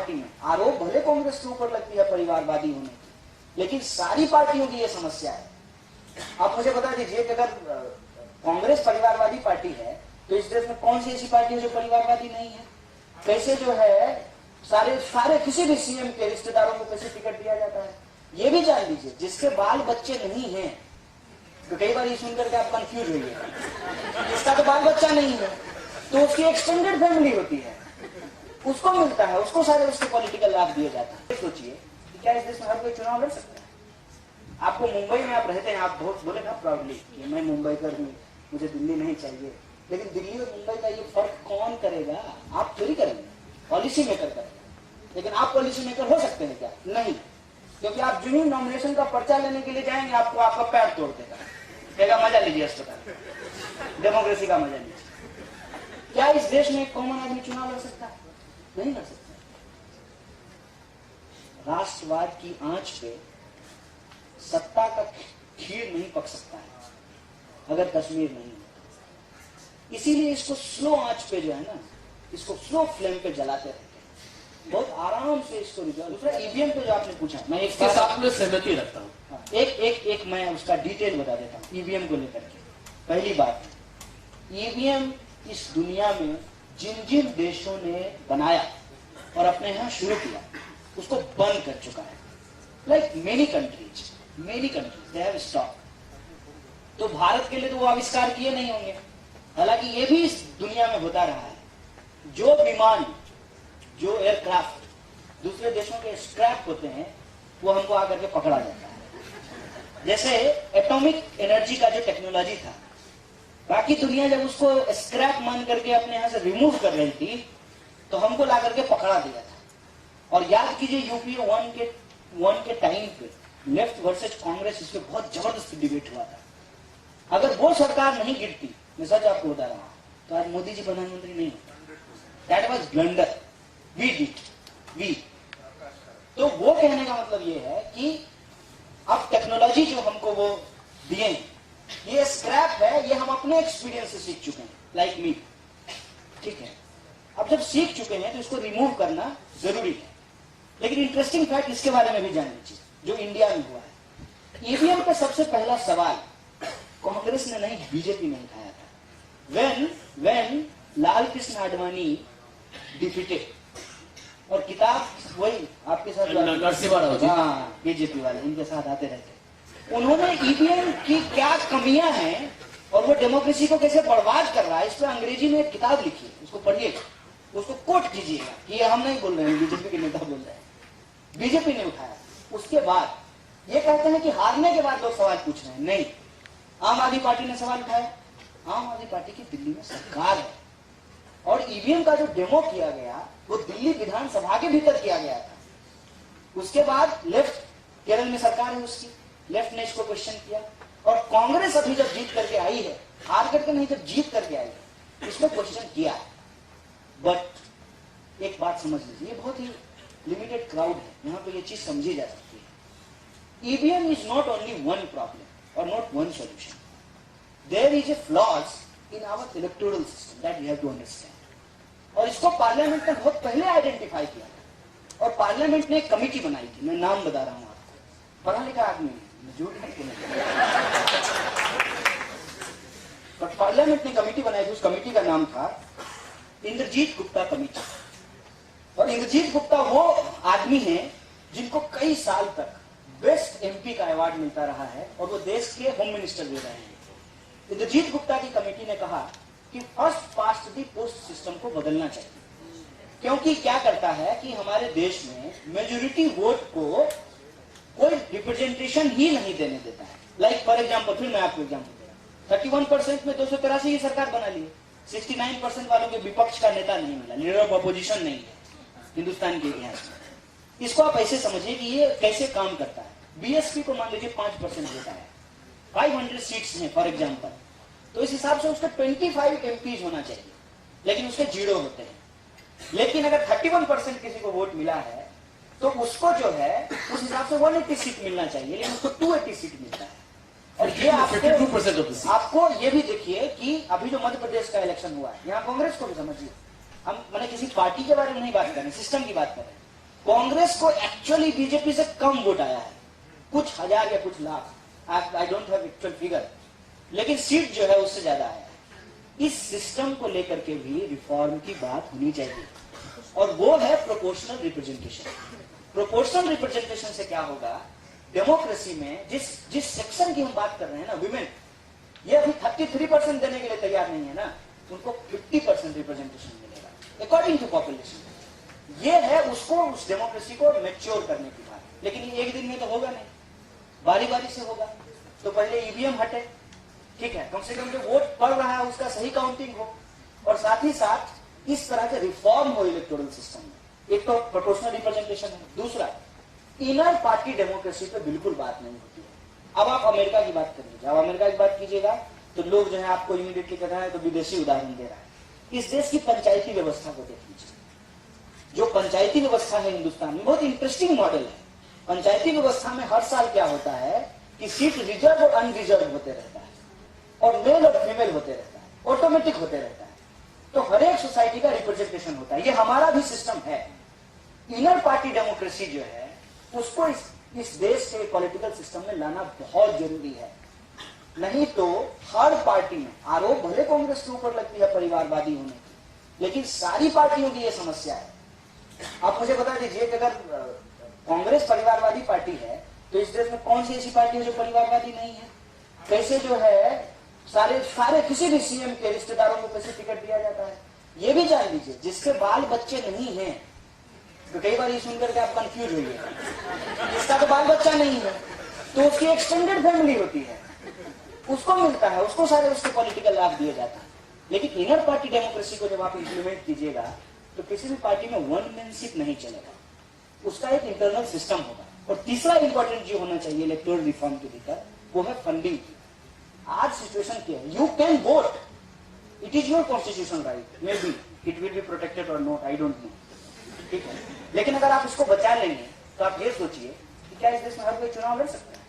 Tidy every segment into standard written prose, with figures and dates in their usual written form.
Party में आरोप भले कांग्रेस के ऊपर लगती है परिवारवादी होने की, लेकिन सारी पार्टियों की यह समस्या है। आप मुझे बता दीजिए कि अगर कांग्रेस परिवारवादी पार्टी है तो इस देश में कौन सी ऐसी पार्टी है जो परिवारवादी नहीं है? कैसे जो है सारे किसी भी सीएम के रिश्तेदारों को कैसे टिकट दिया जाता है, ये भी जान लीजिए। जिसके बाल बच्चे नहीं हैं, तो कई बार ये सुनकर के आप कंफ्यूज होइए, जिसका तो बाल बच्चा नहीं है तो उसकी एक्सटेंडेड फैमिली होती है, उसको मिलता है, उसको सारे उसके पॉलिटिकल लाभ दिए जाते हैं। सोचिए कि क्या इस देश में हर कोई चुनाव लड़ सकता है? आपको मुंबई में आप रहते हैं, आप बहुत बोले ना प्राउडली कि मैं मुंबई कर हूं, मुझे दिल्ली नहीं चाहिए, लेकिन दिल्ली और मुंबई का ये फर्क कौन करेगा? आप थोड़ी करेंगे, पॉलिसी मेकर करेंगे। लेकिन आप पॉलिसी मेकर हो सकते हैं क्या? नहीं, क्योंकि आप जो ही नॉमिनेशन का पर्चा लेने के लिए जाएंगे आपको आपका पैर तोड़ देगा, कहेगा मजा लीजिए अस्पताल, डेमोक्रेसी का मजा लीजिए। क्या इस देश में एक कॉमन आदमी चुनाव लड़ सकता है? नहीं लड़ सकता। राष्ट्रवाद की आंच पे सत्ता का खीर नहीं पक सकता है अगर कश्मीर नहीं है। इसीलिए इसको स्लो आंच पे जो है ना, इसको स्लो फ्लेम पे जलाते रहते हैं, बहुत आराम से इसको रिजॉल्व। दूसरा ईवीएम पे जो आपने पूछा, मैं इसके साथ में सहमति रखता हूँ। एक मैं उसका डिटेल बता देता हूँ ईवीएम को लेकर के। पहली बात, ईवीएम इस दुनिया में जिन जिन देशों ने बनाया और अपने यहां शुरू किया उसको बंद कर चुका है। Like many countries they have stop. तो भारत के लिए तो वो आविष्कार किए नहीं होंगे, हालांकि ये भी इस दुनिया में होता रहा है। जो विमान, जो एयरक्राफ्ट दूसरे देशों के स्क्रैप होते हैं वो हमको आकर के पकड़ा जाता है। जैसे एटॉमिक एनर्जी का जो टेक्नोलॉजी था, बाकी दुनिया जब उसको स्क्रैप मान करके अपने यहां से रिमूव कर रही थी तो हमको ला करके पकड़ा दिया था। और याद कीजिए यूपीए 1 के टाइम पे लेफ्ट वर्सेज कांग्रेस, इस पे बहुत जबरदस्त डिबेट हुआ था। अगर वो सरकार नहीं गिरती, मैं सच आपको बता रहा हूं, तो आज मोदी जी प्रधानमंत्री नहीं होते। That was blunder, we did. तो वो कहने का मतलब ये है कि अब टेक्नोलॉजी जो हमको वो दिए, ये स्क्रैप है, ये हम अपने एक्सपीरियंस से सीख चुके हैं, लाइक मी, ठीक है। अब जब सीख चुके हैं तो इसको रिमूव करना जरूरी है। लेकिन इंटरेस्टिंग फैक्ट इसके बारे में भी जान लीजिए जो इंडिया में हुआ है। ईवीएम पे सबसे पहला सवाल कांग्रेस ने नहीं, बीजेपी ने उठाया था। व्हेन लाल कृष्ण आडवाणी डिफीटेड, और किताब वही आपके साथ बीजेपी वाले इनके साथ आते रहते, उन्होंने ईवीएम की क्या कमियां हैं और वो डेमोक्रेसी को कैसे बर्बाद कर रहा है, इस पर अंग्रेजी में एक किताब लिखी है, उसको पढ़िएगा, उसको कोट कीजिएगा कि ये हम नहीं बोल रहे हैं, बीजेपी के नेता बोल रहे हैं, बीजेपी ने उठाया। उसके बाद ये कहते हैं कि हारने के बाद लोग सवाल पूछ रहे हैं, नहीं, आम आदमी पार्टी ने सवाल उठाया। आम आदमी पार्टी की दिल्ली में सरकार है और ईवीएम का जो डेमो किया गया वो दिल्ली विधानसभा के भीतर किया गया था। उसके बाद लेफ्ट, केरल में सरकार है उसकी, लेफ्ट ने इसको क्वेश्चन किया और कांग्रेस अभी जब जीत करके आई है, हार करके नहीं, जब जीत करके आई है, इसको क्वेश्चन किया। बट एक बात समझ लीजिए, ये बहुत ही लिमिटेड क्राउड है, यहां पे ये चीज समझी जा सकती है। EVM is not only one problem और not one solution, there is a flaws in our electoral system that we have to understand. और इसको पार्लियामेंट ने बहुत पहले आइडेंटिफाई किया था और पार्लियामेंट ने एक कमिटी बनाई थी, मैं नाम बता रहा हूं आपको, पढ़ा लिखा आदमी है, झूठ नहीं बोलूंगा, बट पार्लियामेंट ने कमिटी बनाई थी, उस कमिटी का नाम था इंद्रजीत गुप्ता कमेटी। और इंद्रजीत गुप्ता वो आदमी है जिनको कई साल तक बेस्ट एमपी का अवार्ड मिलता रहा है और वो देश के होम मिनिस्टर भी रहे हैं। इंद्रजीत गुप्ता की कमेटी ने कहा कि first past the post system को बदलना चाहिए, क्योंकि क्या करता है कि हमारे देश में मेजोरिटी वोट को कोई रिप्रेजेंटेशन ही नहीं देने देता है। लाइक फॉर एग्जाम्पल, फिर मैं आपको एग्जाम्पल दे रहा हूं, 31% में 283 की सरकार बना ली, 69% वालों के विपक्ष का नेता नहीं मिला, लीडर ऑफ अपोजिशन नहीं है हिंदुस्तान के इतिहास में। इसको आप ऐसे समझिए कि ये कैसे काम करता है। बीएसपी को मान लीजिए 5% देता है, 500 सीट्स हैं फॉर एग्जाम्पल, तो इस हिसाब से उसके 25 एमपीज होना चाहिए, लेकिन उसके 0 होते हैं। लेकिन अगर 31% किसी को वोट मिला है तो उसको जो है उस हिसाब से 180 सीट मिलना चाहिए, लेकिन उसको 280 सीट मिलता है। और ये आपको ये भी देखिए कि अभी जो मध्य प्रदेश का इलेक्शन हुआ है, यहाँ कांग्रेस को भी समझिए, हम मैंने किसी पार्टी के बारे में नहीं बात कर रहे, सिस्टम की बात कर रहे हैं। कांग्रेस को एक्चुअली बीजेपी से कम वोट आया है, कुछ हजार या कुछ lakh, I don't have actual figure, लेकिन सीट जो है उससे ज्यादा आया है। इस सिस्टम को लेकर के भी रिफॉर्म की बात होनी चाहिए, और वो है प्रोपोर्शनल रिप्रेजेंटेशन। प्रोपोर्शनल रिप्रेजेंटेशन से क्या होगा, डेमोक्रेसी में जिस सेक्शन की हम बात कर रहे हैं ना, विमेन, ये अभी 33% देने के लिए तैयार नहीं है ना, उनको 50% रिप्रेजेंटेशन मिलेगा अकॉर्डिंग टू पॉपुलेशन। ये है उसको, उस डेमोक्रेसी को मैच्योर करने की बात, लेकिन ये एक दिन में तो होगा नहीं, बारी बारी से होगा। तो पहले ईवीएम हटे, ठीक है, कम से कम जो वोट पड़ रहा है उसका सही काउंटिंग हो, और साथ ही साथ इस तरह के रिफॉर्म हो इलेक्टोरल सिस्टम में। एक तो प्रोपोर्शनल रिप्रेजेंटेशन है, दूसरा इनर पार्टी डेमोक्रेसी पे बिल्कुल बात नहीं होती है। अब आप अमेरिका की बात कर लीजिए, अब अमेरिका की बात कीजिएगा तो लोग जो है आपको इमीडिएटली कहना है तो विदेशी उदाहरण दे रहा है। इस देश की पंचायती व्यवस्था को देख लीजिए, जो पंचायती व्यवस्था है हिंदुस्तान में, बहुत इंटरेस्टिंग मॉडल है। पंचायती व्यवस्था में हर साल क्या होता है कि सीट रिजर्व और अनरिजर्व होते रहता है, और मेल और फीमेल होते रहता है, ऑटोमेटिक होते रहता है। तो हर एक सोसाइटी का रिप्रेजेंटेशन होता है, ये हमारा भी सिस्टम है। इनर पार्टी डेमोक्रेसी जो है उसको इस देश के पॉलिटिकल सिस्टम में लाना बहुत जरूरी है। नहीं तो हर पार्टी में आरोप भले कांग्रेस के ऊपर लगती है परिवारवादी होने की, लेकिन सारी पार्टियों की यह समस्या है। आप मुझे बता दीजिए कि अगर कांग्रेस परिवारवादी पार्टी है तो इस देश में कौन सी ऐसी पार्टी है जो परिवारवादी नहीं है? कैसे जो है सारे किसी भी सीएम के रिश्तेदारों को कैसे टिकट दिया जाता है, ये भी जान लीजिए। जिसके बाल बच्चे नहीं हैं, तो कई बार ये सुनकर के आप कंफ्यूज होइए, जिसका तो बाल बच्चा नहीं है तो उसकी एक्सटेंडेड फैमिली होती है, उसको मिलता है, उसको सारे उसके पॉलिटिकल लाभ दिए जाता है। लेकिन इनर पार्टी डेमोक्रेसी को जब आप इंप्लीमेंट कीजिएगा तो किसी भी पार्टी में वन मैनशिप नहीं चलेगा, उसका एक इंटरनल सिस्टम होगा। और तीसरा इंपॉर्टेंट जो होना चाहिए इलेक्टोरल रिफॉर्म के भीतर, वो है फंडिंग। आज सिचुएशन क्या है, you can vote, it is your constitution right, may be it will be protected और नॉट, आई डोंट नो, ठीक है। लेकिन अगर आप इसको बचा लेंगे तो आप ये सोचिए कि क्या इस देश में हर कोई चुनाव लड़ सकता है?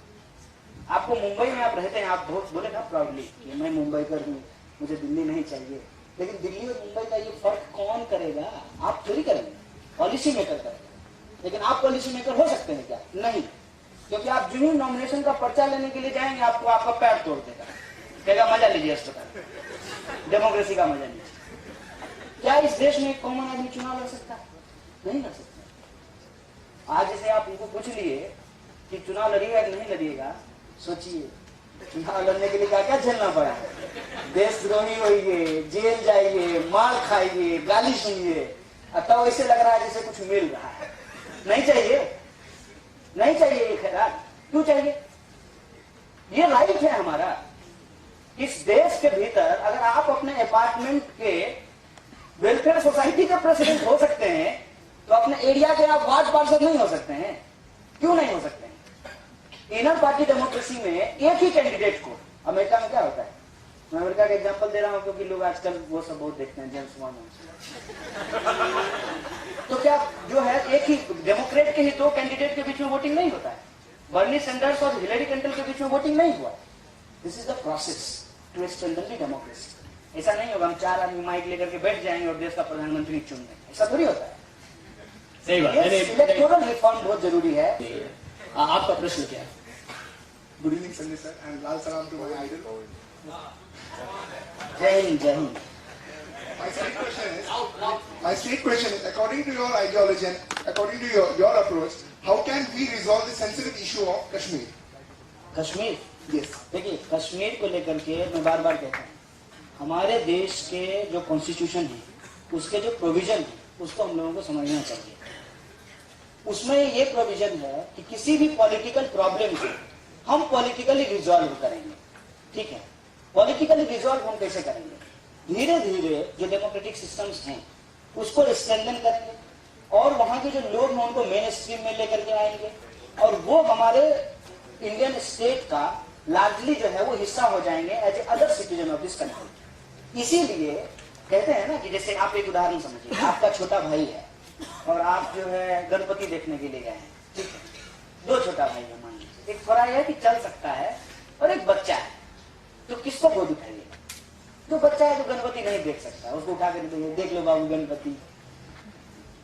आपको मुंबई में आप रहते हैं, आप बहुत बोले ना प्राउडली कि मैं मुंबईकर हूँ, मुझे दिल्ली नहीं चाहिए, लेकिन दिल्ली और मुंबई का ये फर्क कौन करेगा? आप थोड़ी करेंगे, पॉलिसी मेकर करेंगे। लेकिन आप पॉलिसी मेकर हो सकते हैं क्या? नहीं, क्योंकि आप जो ही नॉमिनेशन का पर्चा लेने के लिए जाएंगे आपको आपका पैर तोड़ देगा, कहेगा मजा लीजिए अस्पताल, डेमोक्रेसी का मजा लीजिए। क्या इस देश में कॉमन आदमी चुनाव लड़ सकता है? नहीं लड़ सकता। आज जैसे आप उनको पूछ लिए कि चुनाव लड़िएगा कि नहीं लड़िएगा, सोचिए चुनाव लड़ने के लिए क्या क्या झेलना पड़ा है। देशद्रोही होइए, जेल जाइए, मार खाइए, गाली सुनिए, तब ऐसे लग रहा है जैसे कुछ मिल रहा है। नहीं चाहिए, नहीं चाहिए ये खैरात, क्यों चाहिए? ये राइट है हमारा। इस देश के भीतर अगर आप अपने अपार्टमेंट के वेलफेयर सोसाइटी के प्रेसिडेंट हो सकते हैं तो अपने एरिया के आप वार्ड पार्षद नहीं हो सकते हैं? क्यों नहीं हो सकते हैं? इनर पार्टी डेमोक्रेसी में एक ही कैंडिडेट को, अमेरिका में क्या होता है, मैं अमेरिका का एग्जांपल दे रहा हूं क्योंकि लोग आजकल वो सब बहुत देखते हैं, जेम्स बॉन्ड। तो क्या जो है एक ही डेमोक्रेट के ही दो कैंडिडेट के बीच में वोटिंग नहीं होता है? बर्नी सैंडर्स और हिलेरी क्लिंटन के बीच में वोटिंग नहीं हुआ। This is the process to strengthen the democracy. ऐसा नहीं होगा हम चार आदमी माइक लेकर के बैठ जाएंगे और देश का प्रधानमंत्री चुन लेंगे, ऐसा थोड़ी होता है। सही बात। इलेक्टोरल रिफॉर्म बहुत जरूरी है। आपका प्रश्न क्या है? Good evening, Sanjay sir, and Lal Salam to my idol. जय हिंद, जय Hind. My straight question is, according to your ideology and according to your approach, how can we resolve the sensitive issue of Kashmir? Kashmir, Yes. देखिए कश्मीर को लेकर के मैं बार बार कहता हूँ, हमारे देश के जो कॉन्स्टिट्यूशन है, उसके जो प्रोविजन है, उसको हम लोगों को समझना चाहिए। उसमें ये प्रोविजन है कि किसी भी पॉलिटिकल प्रॉब्लम को हम पॉलिटिकली रिजॉल्व करेंगे, ठीक है। पॉलिटिकली रिजॉल्व हम कैसे करेंगे? धीरे धीरे जो डेमोक्रेटिक सिस्टम्स हैं उसको स्ट्रेंथन करेंगे, और वहां के जो लोग हैं उनको मेन स्ट्रीम में लेकर के आएंगे, और वो हमारे इंडियन स्टेट का लार्जली जो है वो हिस्सा हो जाएंगे as a other citizen of this country. इसीलिए कहते हैं ना कि जैसे आप एक उदाहरण समझिए, आपका छोटा भाई है और आप जो है गणपति देखने के लिए गए हैं, ठीक है। दो छोटा भाई है, मान लीजिए, एक थोड़ा यह है कि चल सकता है और एक बच्चा है, तो किसको गोद उठाइएगा? जो बच्चा है जो गणपति नहीं देख सकता, उसको उठा कर देख लो बाबू गणपति,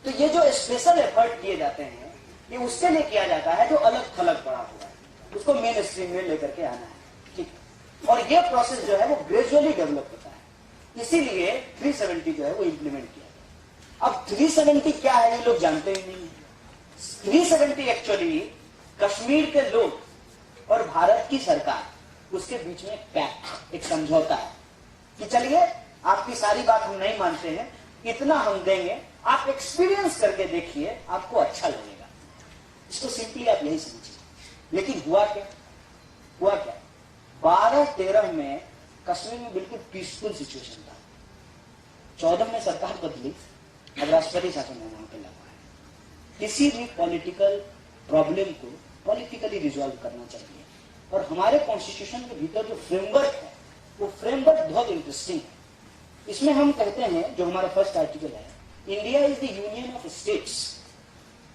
तो ये जो स्पेशल एफर्ट किए जाते हैं ये उसके लिए किया जाता है जो अलग थलग पड़ा हुआ है, उसको मेन स्ट्रीम में लेकर के आना है, ठीक। और ये प्रोसेस जो है वो ग्रेजुअली डेवलप होता है, इसीलिए 370 जो है वो इंप्लीमेंट किया गया। अब 370 क्या है ये लोग जानते ही नहीं है। 370 एक्चुअली कश्मीर के लोग और भारत की सरकार उसके बीच में पैक्ट, एक समझौता है कि चलिए आपकी सारी बात हम नहीं मानते हैं, इतना हम देंगे, आप एक्सपीरियंस करके देखिए, आपको अच्छा लगेगा। इसको सिंपली आप यही समझिए। लेकिन हुआ क्या? 12-13 में कश्मीर में बिल्कुल पीसफुल सिचुएशन था। 14 में सरकार बदली, अब राष्ट्रपति शासन है वहां पे लगा है। किसी भी पॉलिटिकल प्रॉब्लम को पॉलिटिकली रिजॉल्व करना चाहिए, और हमारे कॉन्स्टिट्यूशन के भीतर जो फ्रेमवर्क है वो फ्रेमवर्क बहुत इंटरेस्टिंग है। इसमें हम कहते हैं, जो हमारा फर्स्ट आर्टिकल है, India is the union of states.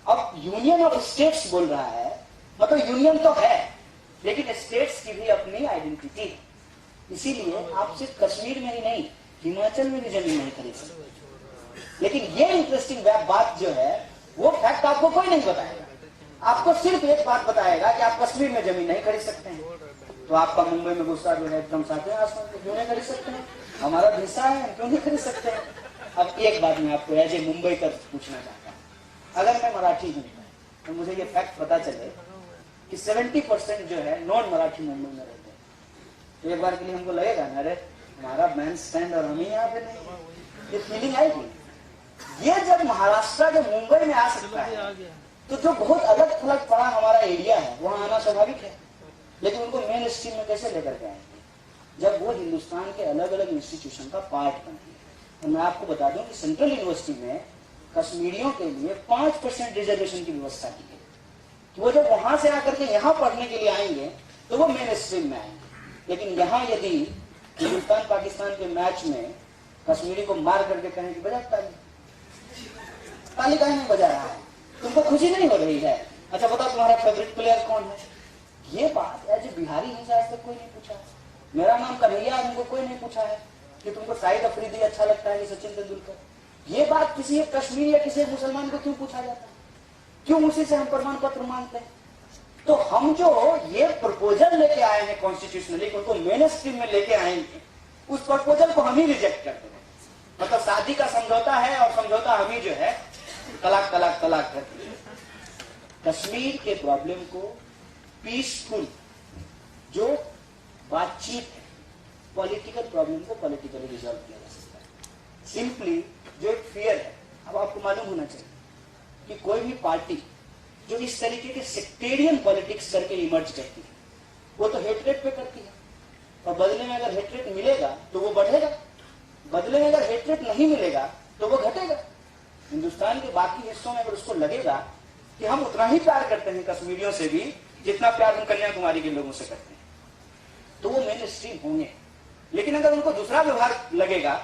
अब यूनियन ऑफ स्टेट्स बोल रहा है, मतलब यूनियन तो है लेकिन स्टेट्स की भी अपनी आइडेंटिटी है। इसीलिए आप सिर्फ कश्मीर में ही नहीं, हिमाचल में भी जमीन नहीं खरीद सकते। लेकिन ये इंटरेस्टिंग बात जो है वो फैक्ट आपको कोई नहीं बताएगा। आपको सिर्फ एक बात बताएगा कि आप कश्मीर में जमीन नहीं खरीद सकते हैं। तो आपका मुंबई में गुस्सा जो है एकदम साथ आसमान में, क्यों नहीं खरीद सकते हैं? हमारा हिस्सा है, क्यों नहीं खरीद सकते हैं? अब एक बात मैं आपको एज ए मुंबई का पूछना चाहता हूँ। अगर मैं मराठी हूँ तो मुझे ये फैक्ट पता चले कि 70% जो है नॉन मराठी मुंबई में रहते हैं, तो एक बार के लिए हमको लगेगा ना, अरे हमारा बैंड स्टैंड और हम ही यहाँ पे नहीं, ये फीलिंग आएगी। ये जब महाराष्ट्र के मुंबई में आ सकता है तो जो बहुत अलग थलग पड़ा हमारा एरिया है वहां आना स्वाभाविक है। लेकिन उनको मेन स्ट्रीम में कैसे लेकर के आएंगे जब वो हिंदुस्तान के अलग अलग इंस्टीट्यूशन का पार्ट बने। तो मैं आपको बता दूं कि सेंट्रल यूनिवर्सिटी में कश्मीरियों के लिए 5% रिजर्वेशन की व्यवस्था की है। तो वो जब वहां से आकर के यहाँ पढ़ने के लिए आएंगे तो वो मेन स्ट्रीम में आएंगे। लेकिन यहाँ यदि हिंदुस्तान पाकिस्तान के मैच में कश्मीरी को मार करके कहें कि बजा ताली, ताली काहे नहीं बजा रहा है, तुमको खुशी नहीं हो रही है, अच्छा बताओ तुम्हारा फेवरेट प्लेयर कौन है? ये बात एज ए बिहारी मुझे आज तक कोई नहीं पूछा। मेरा नाम कन्हैया, हमको कोई नहीं पूछा है कि तुमको शाहिद अफरीदी अच्छा लगता है कि सचिन तेंदुलकर। ये बात किसी एक कश्मीरी या किसी एक मुसलमान को क्यों पूछा जाता है? क्यों उसी से हम प्रमाण पत्र मांगते हैं? तो हम जो ये प्रपोजल लेके आए हैं कॉन्स्टिट्यूशनली, उनको मेन स्ट्रीम में लेके आएंगे, उस प्रपोजल को हम ही रिजेक्ट करते हैं। मतलब शादी का समझौता है और समझौता हम ही जो है तलाक तलाक तलाक करते हैं। कश्मीर के प्रॉब्लम को पीसफुल जो बातचीत है, पॉलिटिकल प्रॉब्लम को पॉलिटिकली रिजॉल्व किया जा सकता है। सिंपली जो एक फियर है, अब आपको मालूम होना चाहिए कि कोई भी पार्टी जो इस तरीके के सेक्टेरियन पॉलिटिक्स करके इमर्ज करती है वो तो हेटरेट पे करती है, और बदले में अगर हेटरेट मिलेगा तो वो बढ़ेगा, बदले में अगर हेटरेट नहीं मिलेगा तो वो घटेगा। हिंदुस्तान के बाकी हिस्सों में अगर उसको लगेगा कि हम उतना ही प्यार करते हैं कश्मीरियों से भी जितना प्यार हम कन्याकुमारी के लोगों से करते हैं, तो वो मेन स्ट्रीम होंगे। लेकिन अगर उनको दूसरा व्यवहार लगेगा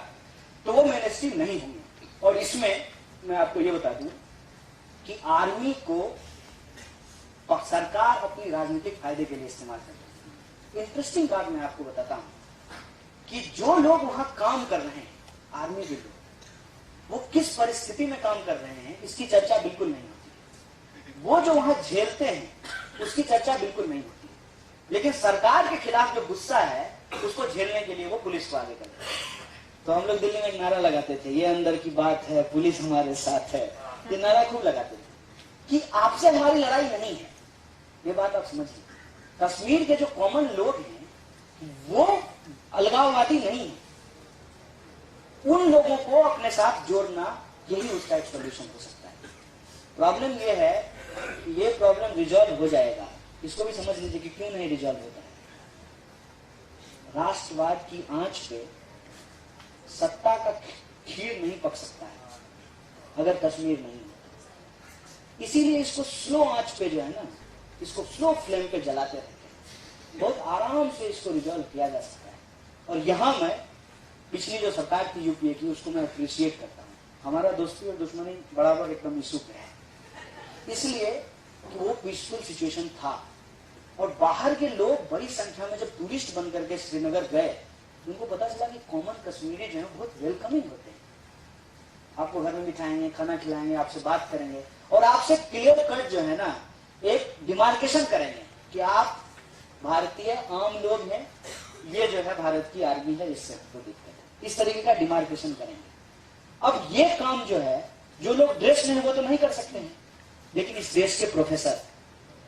तो वो मेन स्ट्रीम नहीं होंगे। और इसमें मैं आपको ये बता दूं कि आर्मी को सरकार अपनी राजनीतिक फायदे के लिए इस्तेमाल करती है। इंटरेस्टिंग बात मैं आपको बताता हूं कि जो लोग वहां काम कर रहे हैं, आर्मी के लोग, वो किस परिस्थिति में काम कर रहे हैं इसकी चर्चा बिल्कुल नहीं होती। वो जो वहां झेलते हैं उसकी चर्चा बिल्कुल नहीं होती। लेकिन सरकार के खिलाफ जो गुस्सा है उसको झेलने के लिए वो पुलिस को आगे करते हैं। तो हम लोग दिल्ली में एक नारा लगाते थे, ये अंदर की बात है, पुलिस हमारे साथ है। ये नारा खूब लगाते थे कि आपसे हमारी लड़ाई नहीं है। ये बात आप समझिए, कश्मीर के जो कॉमन लोग हैं वो अलगाववादी नहीं है। उन लोगों को अपने साथ जोड़ना यही उसका एक सोल्यूशन हो सकता है। प्रॉब्लम ये है कि ये प्रॉब्लम रिजॉल्व हो जाएगा, इसको भी समझ लीजिए कि क्यों नहीं रिजॉल्व होता है। राष्ट्रवाद की आंच पे सत्ता का खीर नहीं पक सकता है अगर कश्मीर नहीं होता। इसीलिए इसको स्लो आंच पे जो है ना, इसको स्लो फ्लेम पे जलाते रहते हैं, बहुत आराम से इसको रिजॉल्व किया जा सकता है। और यहां मैं पिछली जो सरकार थी यूपीए की, उसको मैं अप्रिशिएट करता हूँ। हमारा दोस्ती और दुश्मनी बराबर एकदम इशू पे है, इसलिए कि वो पीसफुल सिचुएशन था। और बाहर के लोग बड़ी संख्या में जब टूरिस्ट बन करके श्रीनगर गए, उनको पता चला कि कॉमन कश्मीरी जो है बहुत वेलकमिंग होते हैं। आपको घर में बिठाएंगे, खाना खिलाएंगे, आपसे बात करेंगे और आपसे क्लियर कट जो है ना एक डिमार्केशन करेंगे कि आप भारतीय आम लोग हैं, ये जो है भारत की आर्मी है, इससे आपको दिक्कत है। इस तरीके का डिमार्केशन करेंगे। अब ये काम जो है, जो लोग ड्रेस में है वो तो नहीं कर सकते हैं, लेकिन इस देश के प्रोफेसर,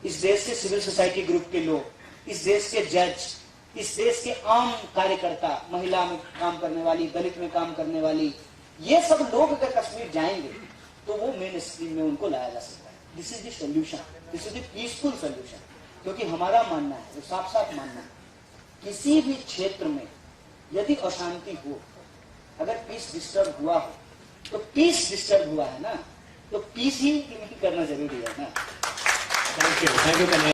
इस देश के सिविल सोसाइटी ग्रुप के लोग, इस देश के जज, इस देश के आम कार्यकर्ता, महिला में काम करने वाली, दलित में काम करने वाली, ये सब लोग अगर कश्मीर जाएंगे तो वो मेन स्ट्रीम में उनको लाया जा सकता है। This is the solution, this is the peaceful solution. क्योंकि हमारा मानना है, वो साफ साफ मानना है, किसी भी क्षेत्र में यदि अशांति हो, अगर पीस डिस्टर्ब हुआ हो, तो पीस डिस्टर्ब हुआ है ना, तो पीस ही इम्प्लीमेंट करना जरूरी है ना। Thank you